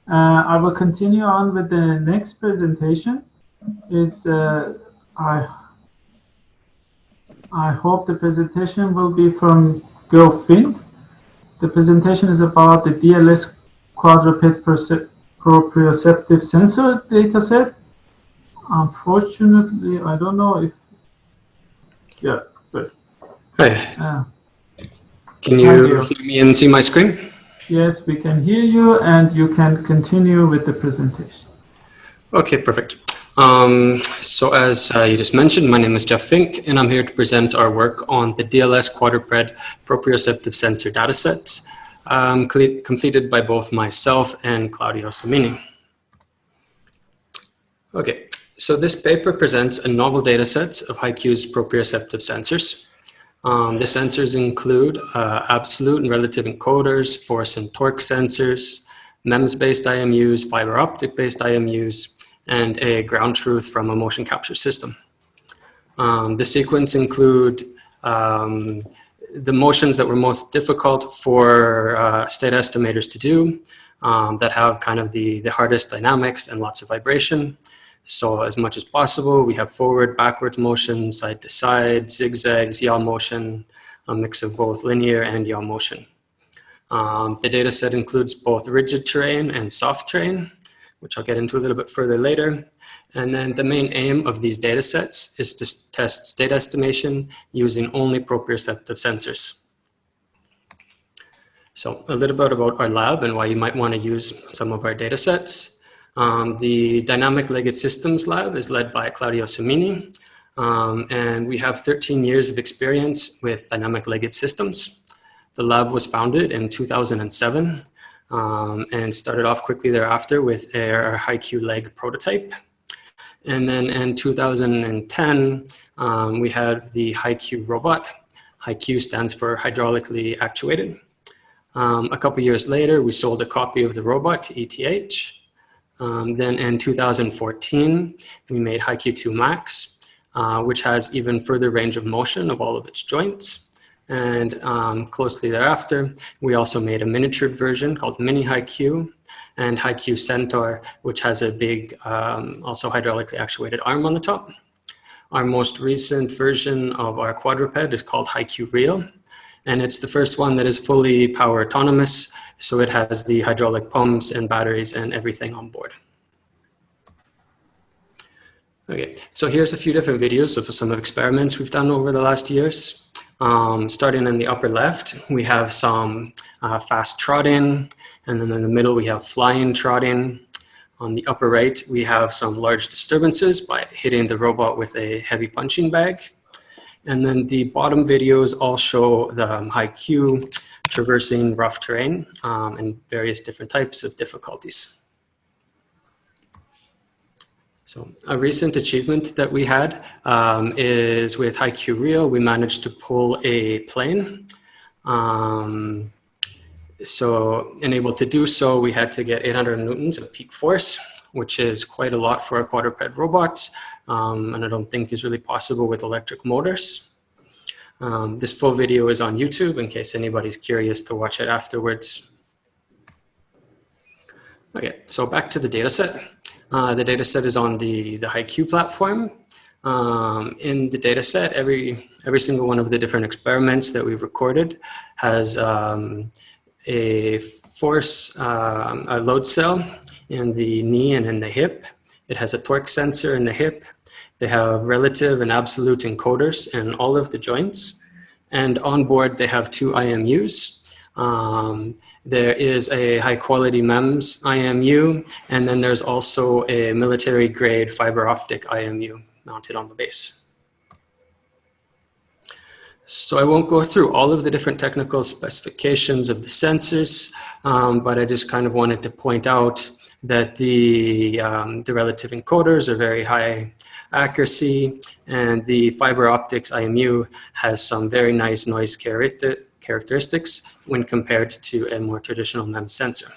I will continue on with the next presentation. It's I hope the presentation will be from Geoff. The presentation is about the DLS quadruped proprioceptive sensor dataset. Unfortunately, I don't know if. Yeah, good. Hi. Can you hear me and see my screen? Yes, we can hear you, and you can continue with the presentation. Okay, perfect. So as you just mentioned, my name is Geoff Fink, and I'm here to present our work on the DLS quadruped proprioceptive sensor dataset, completed by both myself and Claudio Semini. Okay, so this paper presents a novel dataset of HyQ's proprioceptive sensors. The sensors include absolute and relative encoders, force and torque sensors, MEMS-based IMUs, fiber optic-based IMUs, and a ground truth from a motion capture system. The sequence include the motions that were most difficult for state estimators to do, that have kind of the hardest dynamics and lots of vibration. So as much as possible, we have forward, backwards motion, side to side, zigzags, yaw motion, a mix of both linear and yaw motion. The data set includes both rigid terrain and soft terrain, which I'll get into a little bit further later. And then the main aim of these data sets is to test state estimation using only proprioceptive sensors. So a little bit about our lab and why you might want to use some of our data sets. The Dynamic Legged Systems Lab is led by Claudio Semini, and we have 13 years of experience with dynamic legged systems. The lab was founded in 2007 and started off quickly thereafter with our HyQLeg prototype. And then in 2010, we had the HyQ robot. HyQ stands for hydraulically actuated. A couple years later, we sold a copy of the robot to ETH. Then in 2014, we made HyQ2 Max, which has even further range of motion of all of its joints. And closely thereafter, we also made a miniatured version called Mini HyQ and HyQ Centaur, which has a big, also hydraulically actuated arm on the top. Our most recent version of our quadruped is called HyQReal, and it's the first one that is fully power autonomous. So it has the hydraulic pumps and batteries and everything on board. Okay, so here's a few different videos of some of experiments we've done over the last years. Starting in the upper left, we have some fast trotting, and then in the middle we have flying trotting. On the upper right, we have some large disturbances by hitting the robot with a heavy punching bag. And then the bottom videos all show the HyQ traversing rough terrain and various different types of difficulties. So a recent achievement that we had is with HyQReal, we managed to pull a plane. So, and able to do so, we had to get 800 newtons of peak force, which is quite a lot for a quadruped robot, and I don't think is really possible with electric motors. This full video is on YouTube in case anybody's curious to watch it afterwards. Okay, so back to the data set. The data set is on the HyQ platform. In the data set, every single one of the different experiments that we've recorded has a force, a load cell in the knee and in the hip. It has a torque sensor in the hip. They have relative and absolute encoders in all of the joints. And on board, they have 2 IMUs. There is a high quality MEMS IMU, and then there's also a military grade fiber optic IMU mounted on the base. So I won't go through all of the different technical specifications of the sensors, but I just kind of wanted to point out that the relative encoders are very high accuracy, and the fiber optics IMU has some very nice noise characteristics when compared to a more traditional MEMS sensor.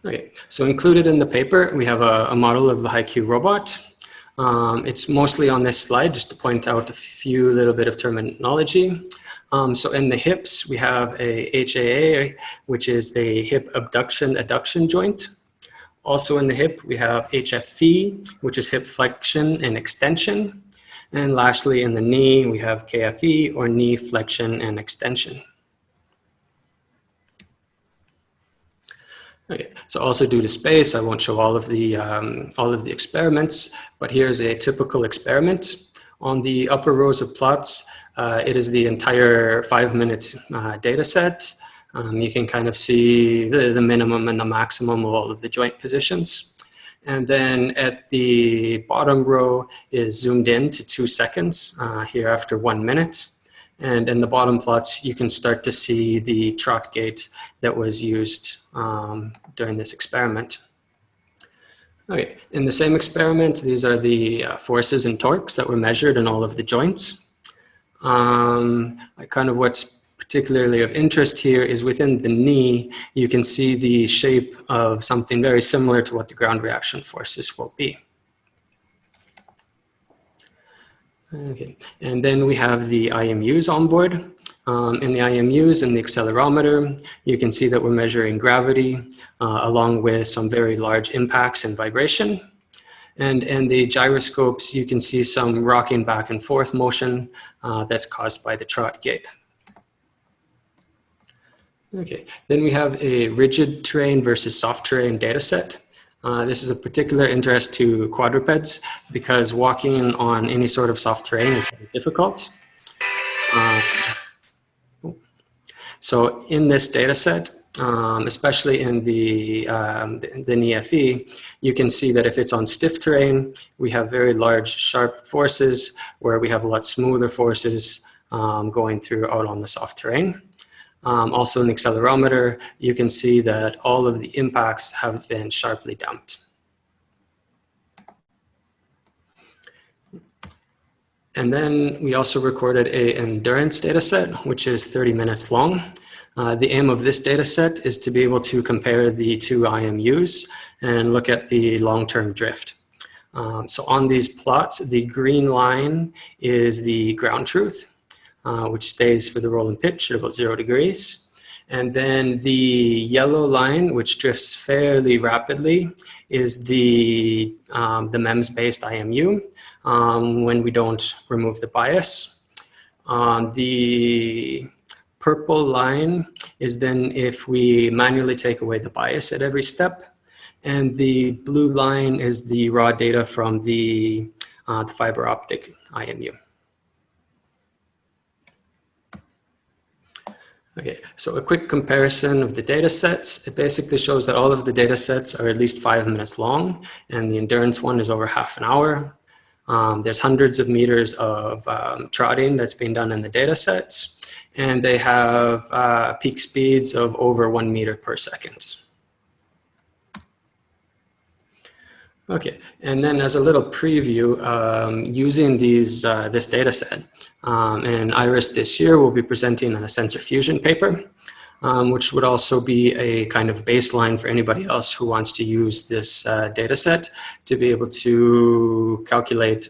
Okay, so included in the paper, we have a model of the HyQ robot. It's mostly on this slide, just to point out a few little bit of terminology. So in the hips, we have a HAA, which is the hip abduction-adduction joint. Also in the hip, we have HFE, which is hip flexion and extension. And lastly, in the knee, we have KFE, or knee flexion and extension. Okay, so also due to space, I won't show all of the experiments, but here's a typical experiment. On the upper rows of plots, it is the entire 5-minute data set. You can kind of see the minimum and the maximum of all of the joint positions. And then at the bottom row is zoomed in to 2 seconds here after 1 minute. And in the bottom plots, you can start to see the trot gait that was used during this experiment. Okay, in the same experiment, these are the forces and torques that were measured in all of the joints. What's particularly of interest here is within the knee, you can see the shape of something very similar to what the ground reaction forces will be. Okay, and then we have the IMUs on board. In the IMUs and the accelerometer, you can see that we're measuring gravity along with some very large impacts and vibration. And in the gyroscopes, you can see some rocking back and forth motion that's caused by the trot gait. Okay, then we have a rigid terrain versus soft terrain data set. This is of particular interest to quadrupeds because walking on any sort of soft terrain is very difficult. So in this data set, especially in the NEFE, you can see that if it's on stiff terrain, we have very large sharp forces where we have a lot smoother forces going through out on the soft terrain. Also in the accelerometer, you can see that all of the impacts have been sharply damped. And then we also recorded an endurance data set, which is 30 minutes long. The aim of this data set is to be able to compare the 2 IMUs and look at the long-term drift. So on these plots, the green line is the ground truth, which stays for the roll and pitch at about 0 degrees. And then the yellow line, which drifts fairly rapidly, is the MEMS-based IMU when we don't remove the bias. The purple line is then if we manually take away the bias at every step. And the blue line is the raw data from the fiber optic IMU. Okay, so a quick comparison of the data sets. It basically shows that all of the data sets are at least 5 minutes long, and the endurance one is over half an hour. There's hundreds of meters of trotting that's being done in the data sets, and they have peak speeds of over 1 meter per second. Okay, and then as a little preview, using this data set, and IRIS this year will be presenting a sensor fusion paper, which would also be a kind of baseline for anybody else who wants to use this data set to be able to calculate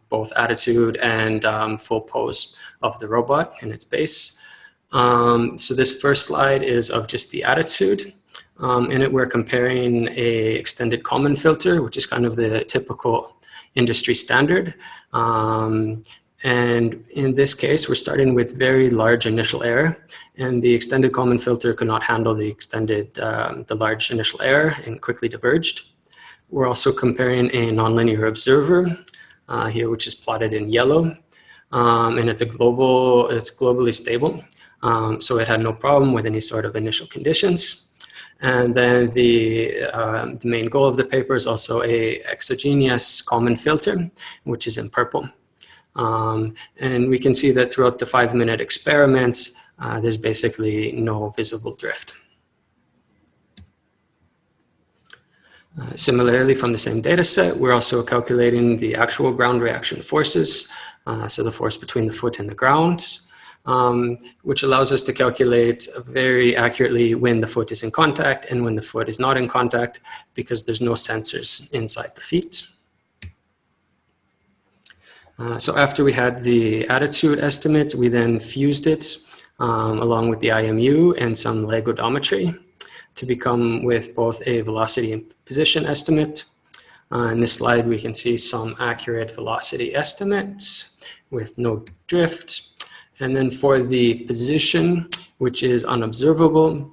both attitude and full pose of the robot in its base. So this first slide is of just the attitude. In it, we're comparing a extended Kalman filter, which is kind of the typical industry standard. And in this case, we're starting with very large initial error, and the extended Kalman filter could not handle the large initial error and quickly diverged. We're also comparing a nonlinear observer here, which is plotted in yellow, and it's globally stable. So it had no problem with any sort of initial conditions. And then the main goal of the paper is also a exogenous Kalman filter, which is in purple. And we can see that throughout the 5-minute experiment, there's basically no visible drift. Similarly, from the same data set, we're also calculating the actual ground reaction forces, so the force between the foot and the ground, which allows us to calculate very accurately when the foot is in contact and when the foot is not in contact, because there's no sensors inside the feet. So after we had the attitude estimate, we then fused it along with the IMU and some leg odometry to become with both a velocity and position estimate. In this slide, we can see some accurate velocity estimates with no drift. And then for the position, which is unobservable,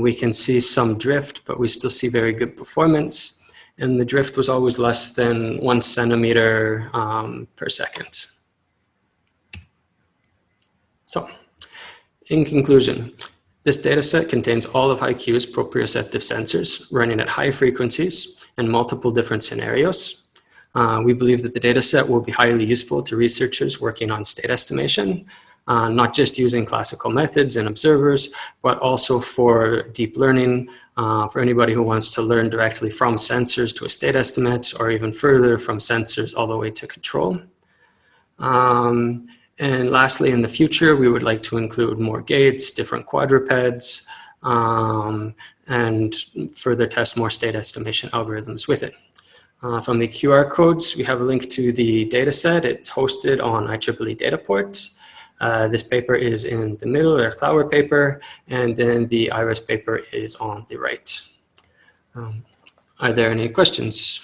we can see some drift, but we still see very good performance. And the drift was always less than 1 centimeter per second. So, in conclusion, this dataset contains all of HyQ's proprioceptive sensors running at high frequencies and multiple different scenarios. We believe that the dataset will be highly useful to researchers working on state estimation, not just using classical methods and observers, but also for deep learning, for anybody who wants to learn directly from sensors to a state estimate, or even further from sensors all the way to control. And lastly, in the future, we would like to include more gates, different quadrupeds, and further test more state estimation algorithms with it. From the QR codes, we have a link to the dataset. It's hosted on IEEE Dataport. This paper is in the middle, their Clower paper, and then the IRIS paper is on the right. Are there any questions?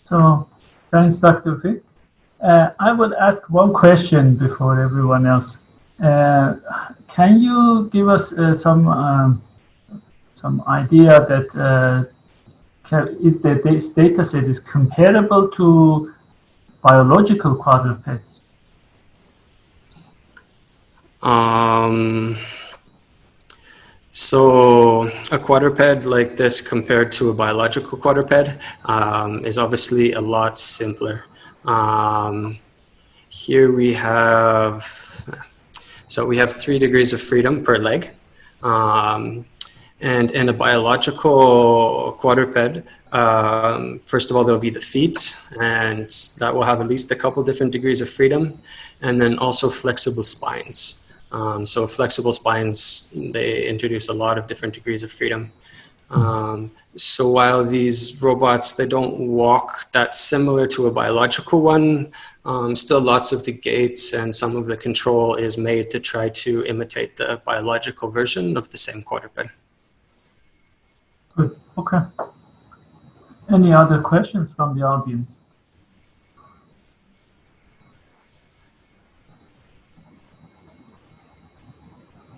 So, thanks, Dr. Fink. I will ask one question before everyone else. Can you give us some idea that this data set is comparable to biological quadrupeds? So a quadruped like this compared to a biological quadruped is obviously a lot simpler. Here we have, so we have 3 degrees of freedom per leg. And in a biological quadruped, first of all, there'll be the feet, and that will have at least a couple different degrees of freedom, and then also flexible spines. So flexible spines, they introduce a lot of different degrees of freedom. So while these robots, they don't walk that similar to a biological one, still lots of the gates and some of the control is made to try to imitate the biological version of the same quadruped. Good, okay. Any other questions from the audience?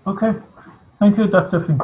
Okay, thank you, Dr. Fink.